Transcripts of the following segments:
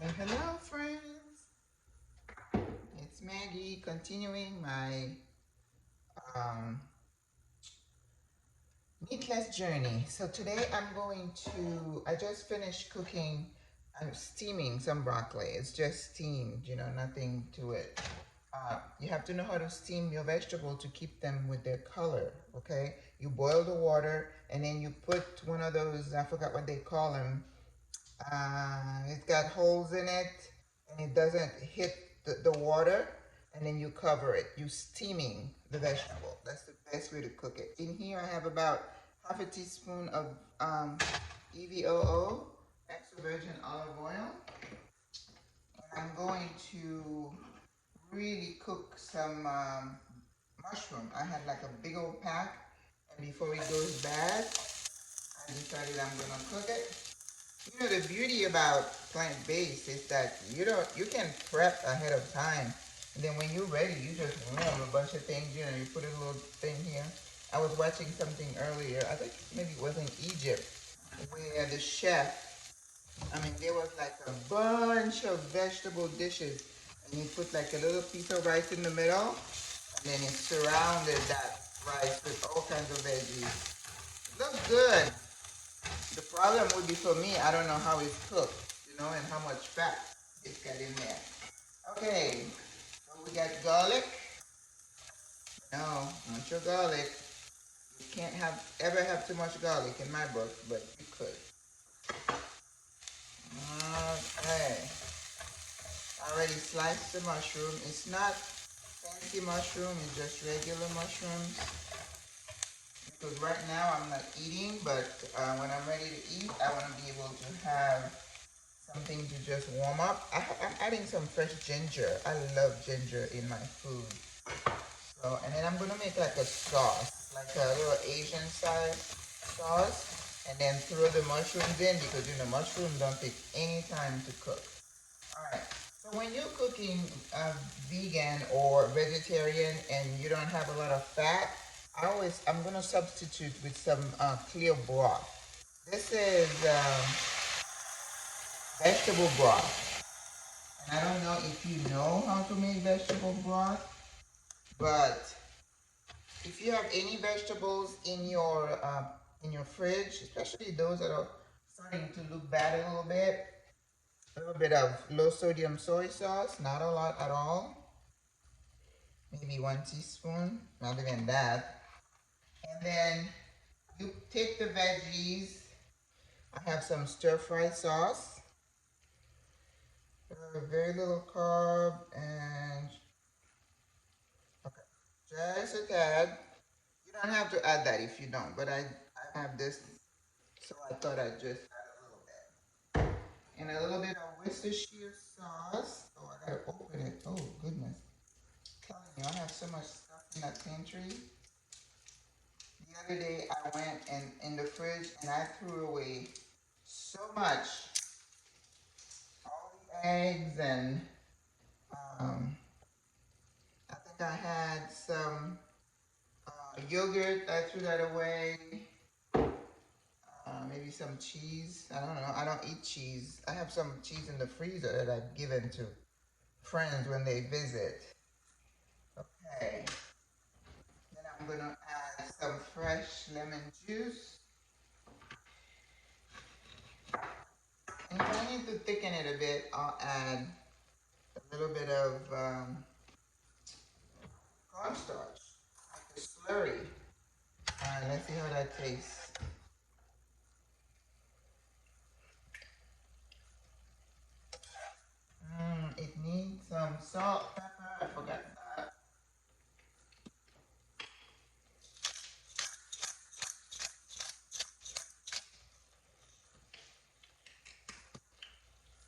Hello, friends. It's Maggie continuing my um, meatless journey. So today I just finished cooking, I'm steaming some broccoli. It's just steamed, nothing to it. You have to know how to steam your vegetable to keep them with their color, okay? You boil the water and then you put one of those, I forgot what they call them. It's got holes in it and it doesn't hit the water, and then you cover it. You steaming the vegetable. That's the best way to cook it. In here I have about half a teaspoon of EVOO, extra virgin olive oil. And I'm going to really cook some mushroom. I had like a big old pack, and before it goes bad, I decided I'm gonna cook it. The beauty about plant-based is that you can prep ahead of time. And then when you're ready, you just warm a bunch of things, you put a little thing here. I was watching something earlier, I think maybe it was in Egypt, where the chef, there was like a bunch of vegetable dishes, and he put like a little piece of rice in the middle, and then he surrounded that rice with all kinds of veggies. It looked good. The problem would be for me, I don't know how it's cooked, and how much fat it's got in there. Okay, so we got garlic. No, not your garlic. You can't ever have too much garlic in my book, but you could. Okay, I already sliced the mushroom. It's not fancy mushroom, it's just regular mushrooms. Because right now I'm not eating, but when I'm ready to eat, I want to be able to have something to just warm up. I'm adding some fresh ginger. I love ginger in my food. So, and then I'm gonna make like a sauce, like a little Asian style sauce, and then throw the mushrooms in because mushrooms don't take any time to cook. All right. So when you're cooking vegan or vegetarian and you don't have a lot of fat, I'm gonna substitute with some clear broth. This is vegetable broth. And I don't know if you know how to make vegetable broth, but if you have any vegetables in your fridge, especially those that are starting to look bad a little bit of low sodium soy sauce, not a lot at all, maybe 1 teaspoon, not even that. And then you take the veggies. I have some stir fry sauce, very little carb, and okay, just a tad. You don't have to add that if you don't, but I have this, so I thought I'd just add a little bit. And a little bit of Worcestershire sauce. Oh, I gotta open it. Oh, goodness. I'm telling you, I have so much stuff in that pantry. The other day, I went and in the fridge and I threw away so much. All the eggs and um, I think I had some yogurt. I threw that away. Maybe some cheese. I don't know. I don't eat cheese. I have some cheese in the freezer that I've given to friends when they visit. Okay. Then I'm gonna add some fresh lemon juice. And if I need to thicken it a bit, I'll add a little bit of cornstarch, like a slurry. Alright, let's see how that tastes. It needs some salt, pepper. I forgot that.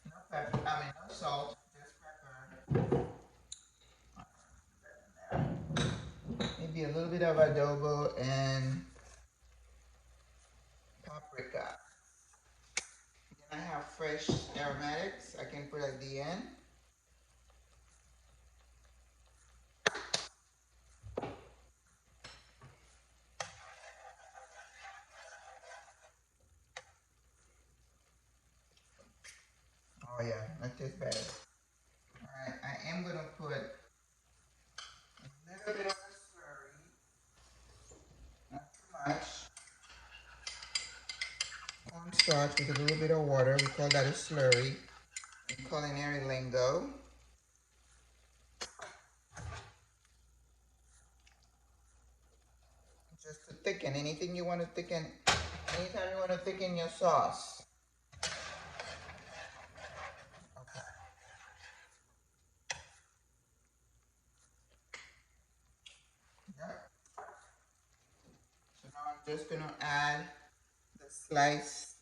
No pepper. No salt, just pepper. Maybe a little bit of adobo and paprika. Then I have fresh aromatics I can put at the end. Oh yeah, that tastes better. Alright, I am gonna put a little bit of the slurry, not too much. Cornstarch with a little bit of water. We call that a slurry in culinary lingo. Just to thicken. Anything you want to thicken, anytime you want to thicken your sauce. Okay. Yep. So now I'm just gonna add the sliced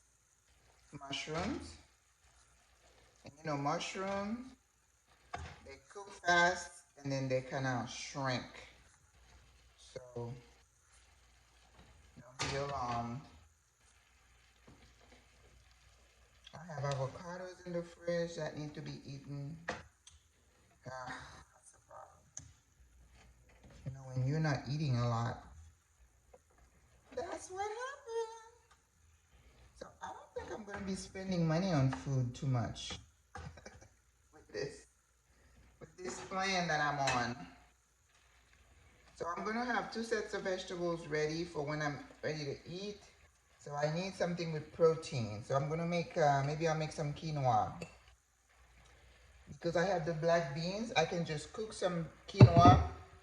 mushrooms. And you know, mushrooms, they cook fast and then they kind of shrink. So don't be alarmed. I have avocados in the fridge that need to be eaten. That's a problem. You know, when you're not eating a lot, that's what happens. So I don't think I'm going to be spending money on food too much with this plan that I'm on. So I'm going to have 2 sets of vegetables ready for when I'm ready to eat. So I need something with protein. So I'm going to make, maybe I'll make some quinoa. Because I have the black beans, I can just cook some quinoa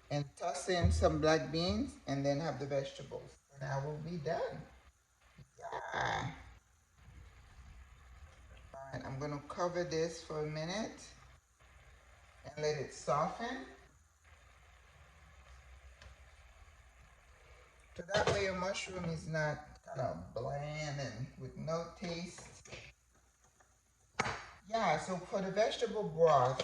and toss in some black beans and then have the vegetables. And I will be done. Yeah. Alright, I'm going to cover this for a minute and let it soften. So that way your mushroom is not kind of bland and with no taste. Yeah, so for the vegetable broth,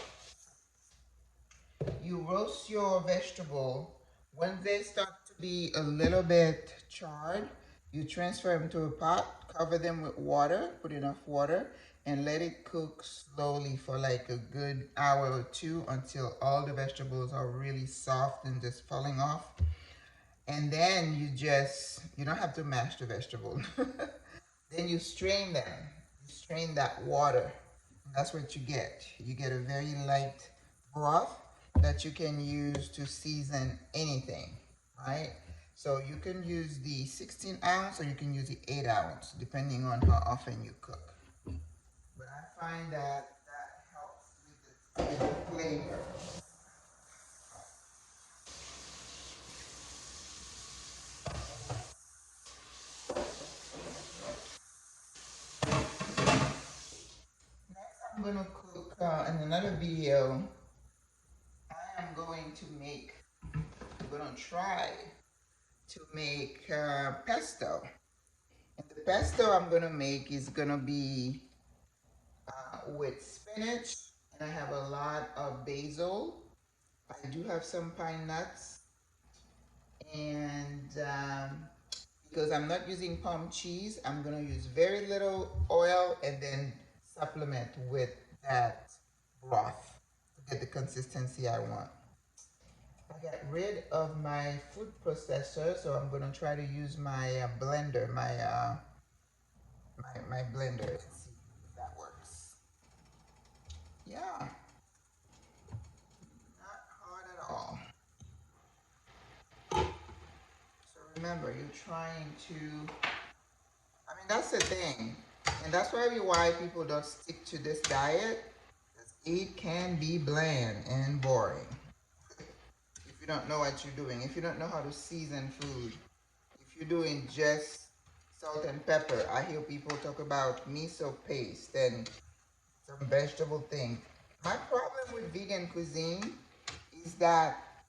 you roast your vegetable. When they start to be a little bit charred, you transfer them to a pot, cover them with water, put enough water, and let it cook slowly for like a good hour or 2 until all the vegetables are really soft and just falling off. And then you don't have to mash the vegetable. Then you strain them. You strain that water. That's what you get. You get a very light broth that you can use to season anything, right? So you can use the 16 ounce or you can use the 8 ounce, depending on how often you cook. But I find that helps with the flavor. Next, I'm gonna cook in another video. I am going to make. I'm gonna try to make pesto. And the pesto I'm gonna make is gonna be with spinach, and I have a lot of basil. I do have some pine nuts, and because I'm not using palm cheese, I'm gonna use very little oil and then supplement with that broth to get the consistency I want. I got rid of my food processor, so I'm gonna try to use my blender, my blender, and see if that works. Yeah, not hard at all. So remember, you're trying to, I mean, that's the thing. And that's probably why people don't stick to this diet. Because it can be bland and boring. If you don't know what you're doing, if you don't know how to season food, if you're doing just salt and pepper, I hear people talk about miso paste and some vegetable thing. My problem with vegan cuisine is that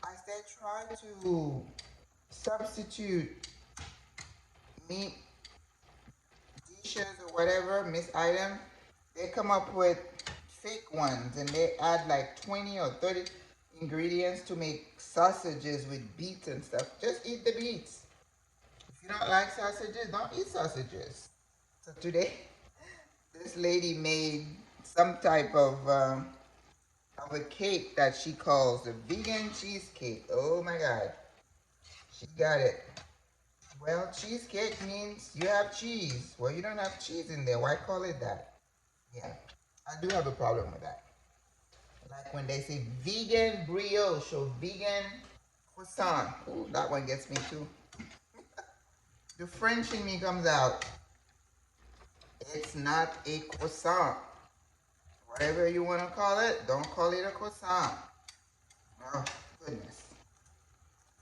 as they try to substitute meat dishes or whatever, miss item, they come up with fake ones and they add like 20 or 30 ingredients to make sausages with beets and stuff. Just eat the beets. If you don't like sausages, don't eat sausages. So today, this lady made some type of a cake that she calls a vegan cheesecake. Oh my God. She got it. Well, cheesecake means you have cheese. Well, you don't have cheese in there. Why call it that? Yeah, I do have a problem with that. Like when they say vegan brioche or vegan croissant. Ooh, that one gets me too. The French in me comes out. It's not a croissant. Whatever you want to call it, don't call it a croissant. Oh, goodness.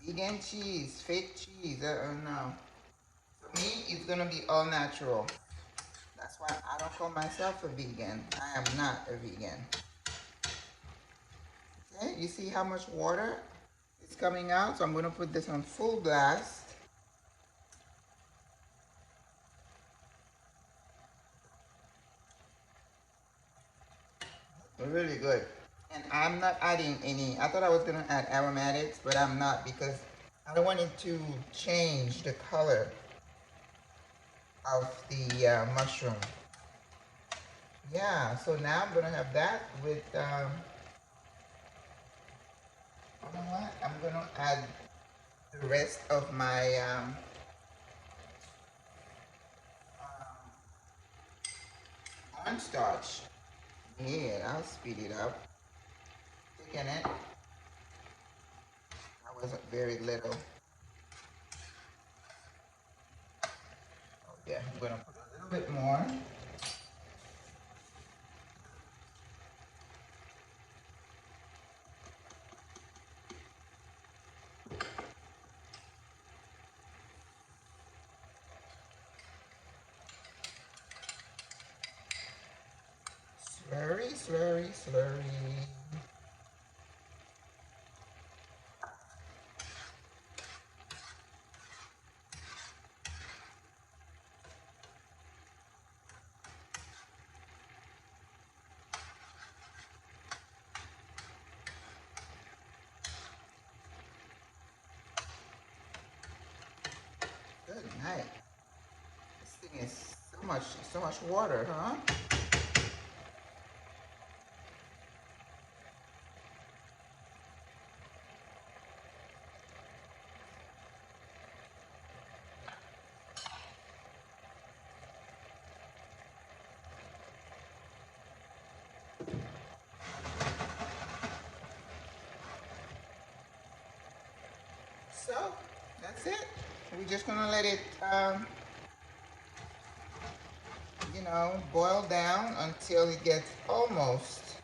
Vegan cheese, fake cheese, no. For me, it's going to be all natural. That's why I don't call myself a vegan. I am not a vegan. Okay, you see how much water is coming out? So I'm going to put this on full blast. Really good. And I'm not adding any, I thought I was going to add aromatics, but I'm not because I don't want it to change the color of the mushroom. Yeah, so now I'm going to have that with, you know what? I'm going to add the rest of my cornstarch. Yeah, I'll speed it up. Thicken it. I wasn't very little. Oh yeah, I'm going to put a little bit more. Slurry, slurry, slurry. Good night. This thing is so much water, huh? So that's it. We're just gonna let it, you know, boil down until it gets almost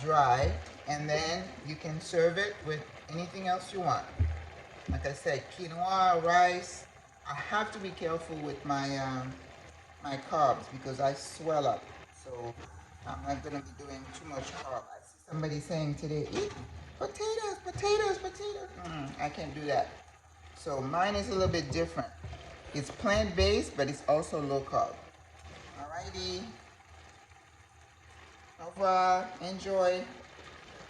dry, and then you can serve it with anything else you want. Like I said, quinoa, rice. I have to be careful with my my carbs because I swell up. So I'm not gonna be doing too much carb. I see somebody saying today, eat potatoes, potatoes, potatoes. I can't do that. So mine is a little bit different. It's plant-based, but it's also low carb. Alrighty. Au revoir. Enjoy.